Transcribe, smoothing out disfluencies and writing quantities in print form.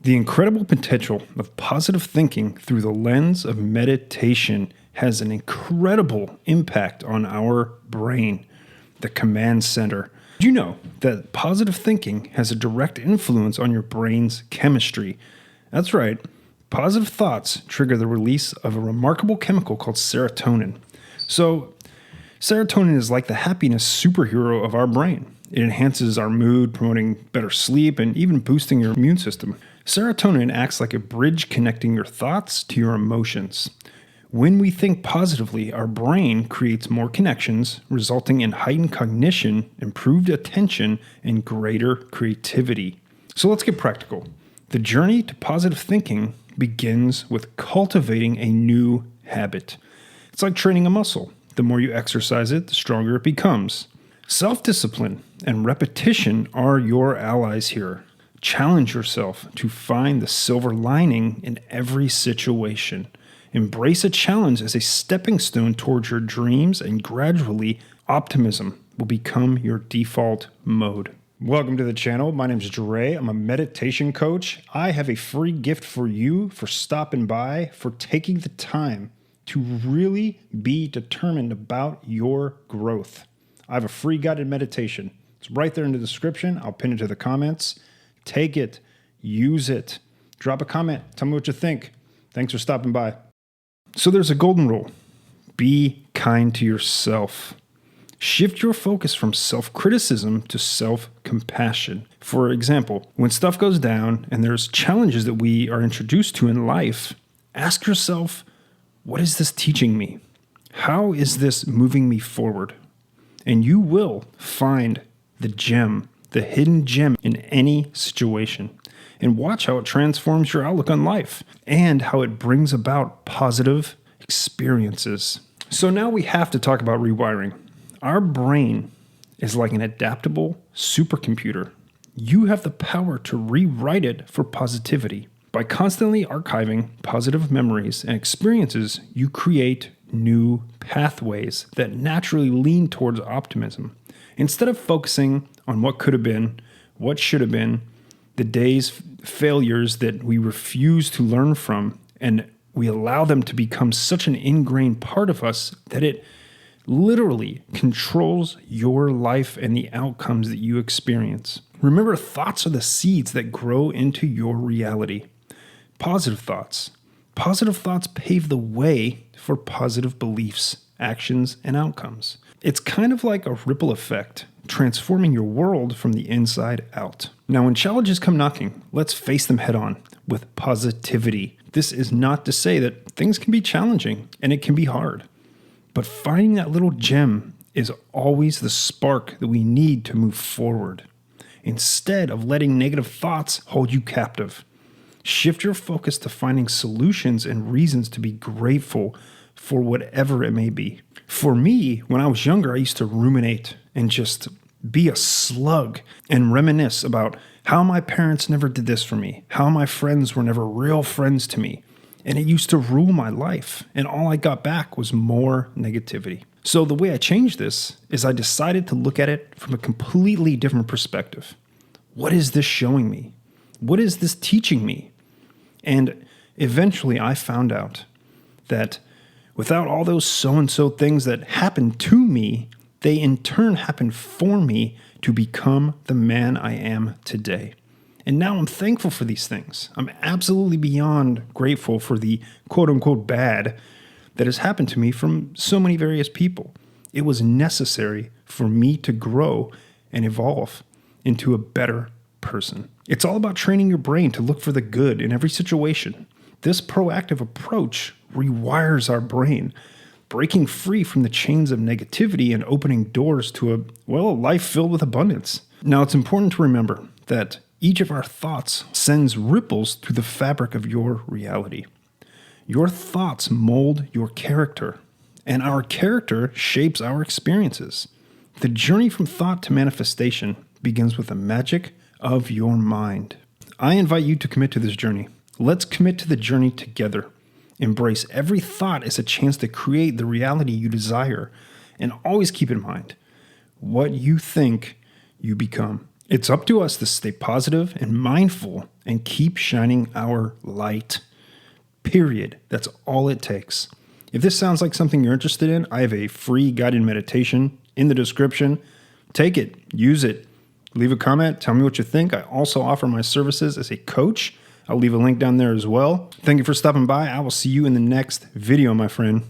The incredible potential of positive thinking through the lens of meditation has an incredible impact on our brain, the command center. Did you know that positive thinking has a direct influence on your brain's chemistry? That's right. Positive thoughts trigger the release of a remarkable chemical called serotonin. So, serotonin is like the happiness superhero of our brain. It enhances our mood, promoting better sleep, and even boosting your immune system. Serotonin acts like a bridge connecting your thoughts to your emotions. When we think positively, our brain creates more connections, resulting in heightened cognition, improved attention, and greater creativity. So let's get practical. The journey to positive thinking begins with cultivating a new habit. It's like training a muscle. The more you exercise it, the stronger it becomes. Self-discipline and repetition are your allies here. Challenge yourself to find the silver lining in every situation. Embrace a challenge as a stepping stone towards your dreams, and gradually, optimism will become your default mode. Welcome to the channel. My name is Dre. I'm a meditation coach. I have a free gift for you for stopping by, for taking the time to really be determined about your growth. I have a free guided meditation. It's right there in the description. I'll pin it to the comments. Take it. Use it. Drop a comment. Tell me what you think. Thanks for stopping by. So there's a golden rule. Be kind to yourself. Shift your focus from self-criticism to self-compassion. For example, when stuff goes down and there's challenges that we are introduced to in life, ask yourself, what is this teaching me? How is this moving me forward? And you will find the gem, the hidden gem in any situation. And watch how it transforms your outlook on life and how it brings about positive experiences. So now we have to talk about rewiring. Our brain is like an adaptable supercomputer. You have the power to rewrite it for positivity. By constantly archiving positive memories and experiences, you create new pathways that naturally lean towards optimism. Instead of focusing on what could have been, what should have been, the day's failures that we refuse to learn from, and we allow them to become such an ingrained part of us that it literally controls your life and the outcomes that you experience. Remember, thoughts are the seeds that grow into your reality. Positive thoughts. Positive thoughts pave the way for positive beliefs, actions, and outcomes. It's kind of like a ripple effect, transforming your world from the inside out. Now, when challenges come knocking, let's face them head on with positivity. This is not to say that things can be challenging and it can be hard, but finding that little gem is always the spark that we need to move forward. Instead of letting negative thoughts hold you captive, shift your focus to finding solutions and reasons to be grateful for whatever it may be. For me, when I was younger, I used to ruminate and just be a slug and reminisce about how my parents never did this for me, how my friends were never real friends to me. And it used to rule my life. And all I got back was more negativity. So the way I changed this is I decided to look at it from a completely different perspective. What is this showing me? What is this teaching me? And eventually I found out that without all those so-and-so things that happened to me, they in turn happened for me to become the man I am today. And now I'm thankful for these things. I'm absolutely beyond grateful for the quote-unquote bad that has happened to me from so many various people. It was necessary for me to grow and evolve into a better person. It's all about training your brain to look for the good in every situation. This proactive approach rewires our brain, breaking free from the chains of negativity and opening doors to a life filled with abundance. Now, it's important to remember that each of our thoughts sends ripples through the fabric of your reality. Your thoughts mold your character, and our character shapes our experiences. The journey from thought to manifestation begins with the magic of your mind. I invite you to commit to this journey. Let's commit to the journey together. Embrace every thought as a chance to create the reality you desire. And always keep in mind, what you think, you become. It's up to us to stay positive and mindful and keep shining our light. Period. That's all it takes. If this sounds like something you're interested in, I have a free guided meditation in the description. Take it, use it, leave a comment, tell me what you think. I also offer my services as a coach. I'll leave a link down there as well. Thank you for stopping by. I will see you in the next video, my friend.